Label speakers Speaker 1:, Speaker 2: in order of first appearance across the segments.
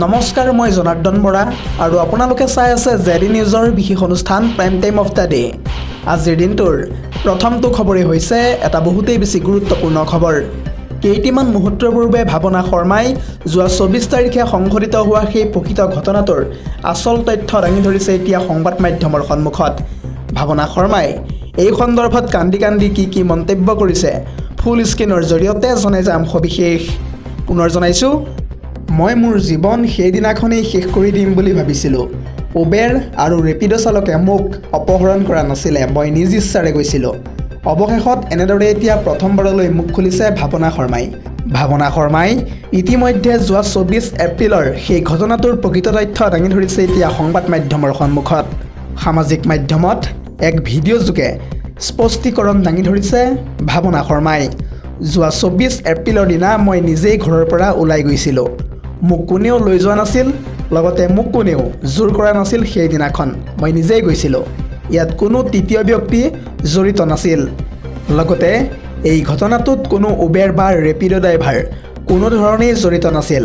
Speaker 1: নমস্কাৰ, মই জনাৰ্দন বৰা আৰু আপোনালোকে চাই আছে জেডি নিউজৰ বিশেষ অনুষ্ঠান prime time of the day. আজিৰ দিনটোৰ প্ৰথমটো খবৰেই হৈছে এটা বহুতেই বেছি গুৰুত্বপূৰ্ণ খবৰ। কেইটিমান মুহূৰ্তৰ পূৰ্বে ভাৱনা শৰ্মাই যোৱা 24 তাৰিখে সংঘটিত হোৱা সেই প্ৰকৃত ঘটনাটোৰ আচল তথ্য দাঙি ধৰিছে এতিয়া সংবাদ মাধ্যমৰ সন্মুখত। ভাৱনা শৰ্মাই এই সন্দৰ্ভত কান্দি কান্দি কি মন্তব্য কৰিছে ফুল স্ক্ৰীনৰ জৰিয়তে জনাই যাম সবিশেষ। পুনৰ জনাইছোঁ, মই মোৰ জীৱন সেইদিনাখনেই শেষ কৰি দিম বুলি ভাবিছিলোঁ। উবেৰ আৰু ৰেপিডো চালকে মোক অপহৰণ কৰা নাছিলে, মই নিজ ইচ্ছাৰে গৈছিলোঁ। অৱশেষত এনেদৰে এতিয়া প্ৰথমবাৰলৈ মুখ খুলিছে ভাৱনা শৰ্মাই। ভাৱনা শৰ্মাই ইতিমধ্যে যোৱা 24 এপ্ৰিলৰ সেই ঘটনাটোৰ প্ৰকৃত তথ্য দাঙি ধৰিছে এতিয়া সংবাদ মাধ্যমৰ সন্মুখত। সামাজিক মাধ্যমত এক ভিডিঅ' যোগে স্পষ্টীকৰণ দাঙি ধৰিছে ভাৱনা শৰ্মাই। যোৱা 24 এপ্ৰিলৰ দিনা মই নিজেই ঘৰৰ পৰা ওলাই গৈছিলোঁ। মোক কোনেও লৈ যোৱা নাছিল, লগতে মোক কোনেও জোৰ কৰা নাছিল। সেইদিনাখন মই নিজেই গৈছিলোঁ। ইয়াত কোনো তৃতীয় ব্যক্তি জড়িত নাছিল। লগতে এই ঘটনাটোত কোনো উবেৰ বা ৰেপিডো ড্ৰাইভাৰ কোনো ধৰণেই জড়িত নাছিল।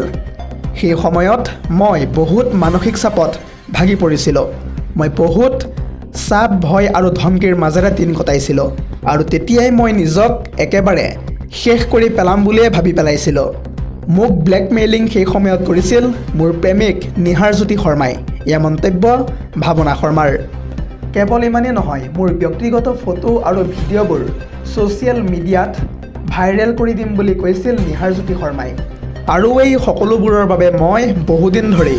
Speaker 1: সেই সময়ত মই বহুত মানসিক চাপত ভাগি পৰিছিলোঁ। মই বহুত চাপ, ভয় আৰু ধমকিৰ মাজেৰে দিন কটাইছিলোঁ আৰু তেতিয়াই মই নিজক একেবাৰে শেষ কৰি পেলাম বুলিয়ে ভাবি পেলাইছিলোঁ। মোক ব্লেকমেইলিং সেই সময়ত কৰিছিল মোৰ প্ৰেমিক নিহাৰজ্যোতি শৰ্মাই। এয়া মন্তব্য ভাৱনা শৰ্মাৰ। কেৱল ইমানেই নহয়, মোৰ ব্যক্তিগত ফটো আৰু ভিডিঅ'বোৰ ছ'চিয়েল মিডিয়াত ভাইৰেল কৰি দিম বুলি কৈছিল নিহাৰজ্যোতি শৰ্মাই। আৰু এই সকলোবোৰৰ বাবে মই বহুদিন ধৰি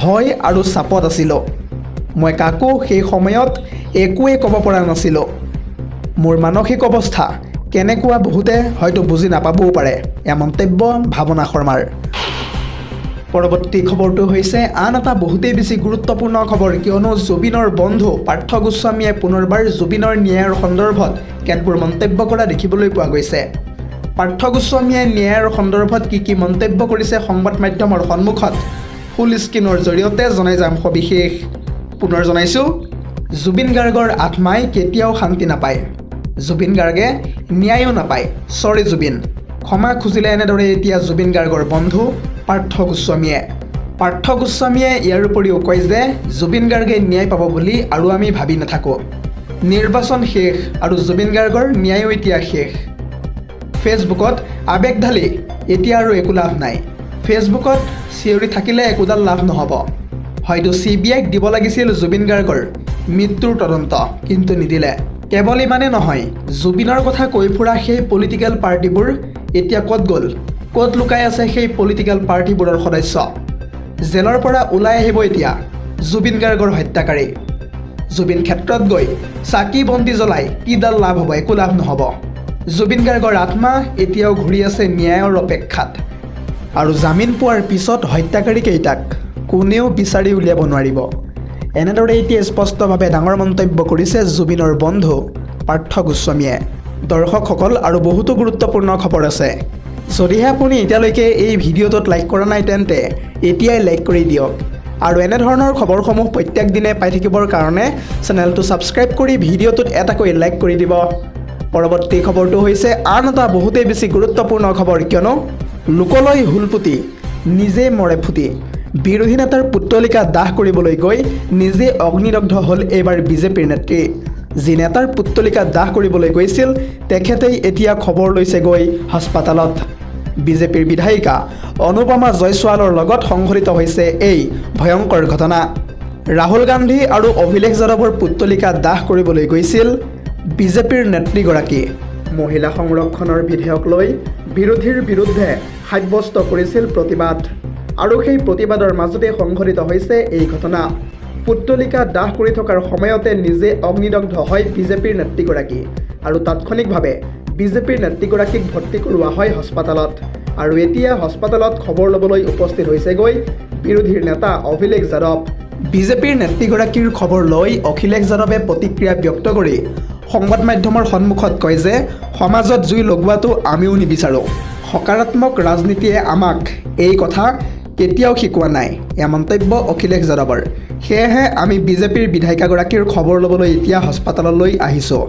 Speaker 1: ভয় আৰু চাপত আছিলোঁ। মই কাকো সেই সময়ত একোৱেই ক'ব পৰা নাছিলোঁ। মোৰ মানসিক অৱস্থা কেনেকুৱা বহুতে হয়তো বুজি নাপাবও পাৰে। এয়া মন্তব্য ভাৱনা শৰ্মাৰ। পৰৱৰ্তী খবৰটো হৈছে আন এটা বহুতেই বেছি গুৰুত্বপূৰ্ণ খবৰ, কিয়নো জুবিনৰ বন্ধু পাৰ্থ গোস্বামীয়ে পুনৰবাৰ জুবিনৰ ন্যায়ৰ সন্দৰ্ভত কেতবোৰ মন্তব্য কৰা দেখিবলৈ পোৱা গৈছে। পাৰ্থ গোস্বামীয়ে ন্যায়ৰ সন্দৰ্ভত কি মন্তব্য কৰিছে সংবাদ মাধ্যমৰ সন্মুখত ফুল স্ক্ৰীনৰ জৰিয়তে জনাই যাম সবিশেষ। পুনৰ জনাইছোঁ, জুবিন গাৰ্গৰ আত্মাই কেতিয়াও শান্তি নাপায়। জুবিন গাৰ্গে ন্যায়ো নাপায়। চৰি জুবিন, ক্ষমা খুজিলে এনেদৰে এতিয়া জুবিন গাৰ্গৰ বন্ধু পাৰ্থ গোস্বামীয়ে। পাৰ্থ গোস্বামীয়ে ইয়াৰ উপৰিও কয় যে জুবিন গাৰ্গে ন্যায় পাব বুলি আৰু আমি ভাবি নাথাকোঁ। নিৰ্বাচন শেষ আৰু জুবিন গাৰ্গৰ ন্যায়ো এতিয়া শেষ। ফেচবুকত আৱেগ ঢালি এতিয়া আৰু একো লাভ নাই। ফেচবুকত চিঞৰি থাকিলে একোডাল লাভ নহ'ব। হয়তো CBIক দিব লাগিছিল জুবিন গাৰ্গৰ মৃত্যুৰ তদন্ত, কিন্তু নিদিলে। কেৱল ইমানেই নহয়, জুবিনৰ কথা কৈ ফুৰা সেই পলিটিকেল পাৰ্টিবোৰ এতিয়া ক'ত গ'ল? ক'ত লুকাই আছে সেই পলিটিকেল পাৰ্টিবোৰৰ সদস্য? জেলৰ পৰা ওলাই আহিব এতিয়া জুবিন গাৰ্গৰ হত্যাকাৰী। জুবিন ক্ষেত্ৰত গৈ চাকি বন্তি জ্বলাই কিডাল লাভ হ'ব? একো লাভ নহ'ব। জুবিন গাৰ্গৰ আত্মা এতিয়াও ঘূৰি আছে ন্যায়ৰ অপেক্ষাত। আৰু জামিন পোৱাৰ পিছত হত্যাকাৰীকেইটাক কোনেও বিচাৰি উলিয়াব নোৱাৰিব। এনেদৰে এতিয়া স্পষ্টভাৱে ডাঙৰ মন্তব্য কৰিছে জুবিনৰ বন্ধু পাৰ্থ গোস্বামীয়ে। দৰ্শকসকল, আৰু বহুতো গুৰুত্বপূৰ্ণ খবৰ আছে। যদিহে আপুনি এতিয়ালৈকে এই ভিডিঅ'টোত লাইক কৰা নাই তেন্তে এতিয়াই লাইক কৰি দিয়ক। আৰু এনেধৰণৰ খবৰসমূহ প্ৰত্যেক দিনে পাই থাকিবৰ কাৰণে চেনেলটো ছাবস্ক্ৰাইব কৰি ভিডিঅ'টোত এটাকৈ লাইক কৰি দিব। পৰৱৰ্তী খবৰটো হৈছে আন এটা বহুতেই বেছি গুৰুত্বপূৰ্ণ খবৰ, কিয়নো লোকলৈ হুলপুতি নিজে মৰে ফুটি। বিৰোধী নেতাৰ পুত্তলিকা দাহ কৰিবলৈ গৈ নিজে অগ্নিদগ্ধ হ'ল এইবাৰ বিজেপিৰ নেত্ৰী। যি নেতাৰ পুত্তলিকা দাহ কৰিবলৈ গৈছিল তেখেতেই এতিয়া খবৰ লৈছে গৈ হাস্পাতালত। বিজেপিৰ বিধায়িকা অনুপমা জয়ছোৱালৰ লগত সংঘটিত হৈছে এই ভয়ংকৰ ঘটনা। ৰাহুল গান্ধী আৰু অখিলেশ যাদৱৰ পুত্তলিকা দাহ কৰিবলৈ গৈছিল বিজেপিৰ নেত্ৰীগৰাকী। মহিলা সংৰক্ষণৰ বিধেয়ক লৈ বিৰোধীৰ বিৰুদ্ধে সাব্যস্ত কৰিছিল প্ৰতিবাদ, আৰু সেই প্ৰতিবাদৰ মাজতে সংঘটিত হৈছে এই ঘটনা। পুত্তলিকা দাহ কৰি থকাৰ সময়তে নিজে অগ্নিদগ্ধ হয় বিজেপিৰ নেত্ৰীগৰাকী, আৰু তাৎক্ষণিকভাৱে বিজেপিৰ নেত্ৰীগৰাকীক ভৰ্তি কৰোৱা হয় হাস্পাতালত। আৰু এতিয়া হাস্পাতালত খবৰ ল'বলৈ উপস্থিত হৈছেগৈ বিৰোধীৰ নেতা অখিলেশ যাদৱ। বিজেপিৰ নেত্ৰীগৰাকীৰ খবৰ লৈ অখিলেশ যাদৱে প্ৰতিক্ৰিয়া ব্যক্ত কৰি সংবাদ মাধ্যমৰ সন্মুখত কয় যে সমাজত জুই লগোৱাটো আমিও নিবিচাৰোঁ। সকাৰাত্মক ৰাজনীতিয়ে আমাক এই কথা কেতিয়াও শিকোৱা নাই। এয়া মন্তব্য অখিলেশ যাদৱৰ। সেয়েহে আমি বিজেপিৰ বিধায়িকাগৰাকীৰ খবৰ ল'বলৈ এতিয়া হাস্পাতাললৈ আহিছোঁ।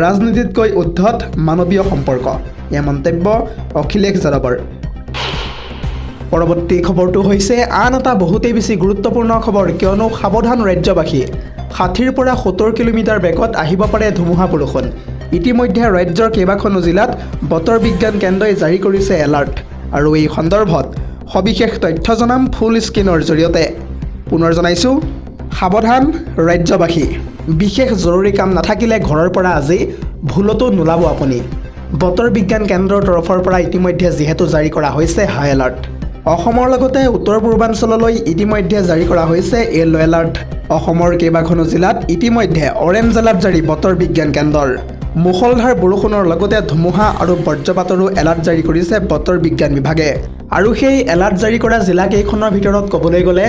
Speaker 1: ৰাজনীতিতকৈ উদ্ধত মানৱীয় সম্পৰ্ক। এয়া মন্তব্য অখিলেশ যাদৱৰ। পৰৱৰ্তী খবৰটো হৈছে আন এটা বহুতেই বেছি গুৰুত্বপূৰ্ণ খবৰ, কিয়নো সাৱধান ৰাজ্যবাসী। 60ৰ পৰা 70 কিলোমিটাৰ বেগত আহিব পাৰে ধুমুহা বৰষুণ। ইতিমধ্যে ৰাজ্যৰ কেইবাখনো জিলাত বতৰ বিজ্ঞান কেন্দ্ৰই জাৰি কৰিছে এলাৰ্ট। আৰু এই সন্দৰ্ভত সবিশেষ তথ্য জনাম ফুল স্ক্ৰীনৰ জৰিয়তে। পুনৰ জনাইছোঁ, সাৱধান ৰাজ্যবাসী। বিশেষ জৰুৰী কাম নাথাকিলে ঘৰৰ পৰা আজি ভুলতো নোলাব আপুনি। বতৰ বিজ্ঞান কেন্দ্ৰৰ তৰফৰ পৰা ইতিমধ্যে যিহেতু জাৰি কৰা হৈছে হাই এলাৰ্ট। অসমৰ লগতে উত্তৰ পূৰ্বাঞ্চললৈ ইতিমধ্যে জাৰি কৰা হৈছে য়েলো এলাৰ্ট। অসমৰ কেইবাখনো জিলাত ইতিমধ্যে অৰেঞ্জ এলাৰ্ট জাৰি বতৰ বিজ্ঞান কেন্দ্ৰৰ। মুষলধাৰ বৰষুণৰ লগতে ধুমুহা আৰু বজ্ৰপাতৰো এলাৰ্ট জাৰি কৰিছে বতৰ বিজ্ঞান বিভাগে। আৰু সেই এলাৰ্ট জাৰি কৰা জিলাকেইখনৰ ভিতৰত ক'বলৈ গ'লে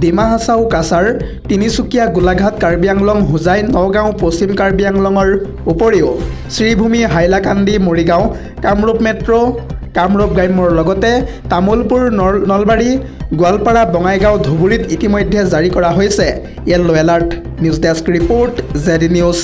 Speaker 1: ডিমা হাছাও কাছাৰ, তিনিচুকীয়া, গোলাঘাট, কাৰ্বি আংলং, হোজাই, নগাঁও, পশ্চিম কাৰ্বি আংলঙৰ উপৰিও শ্ৰীভূমি, হাইলাকান্দি, মৰিগাঁও, কামৰূপ মেট্ৰ', কামৰূপ গ্ৰাম্যৰ লগতে তামুলপুৰ, নলবাৰী, গোৱালপাৰা, বঙাইগাঁও, ধুবুৰীত ইতিমধ্যে জাৰি কৰা হৈছে yellow alert. News desk report, ZD news.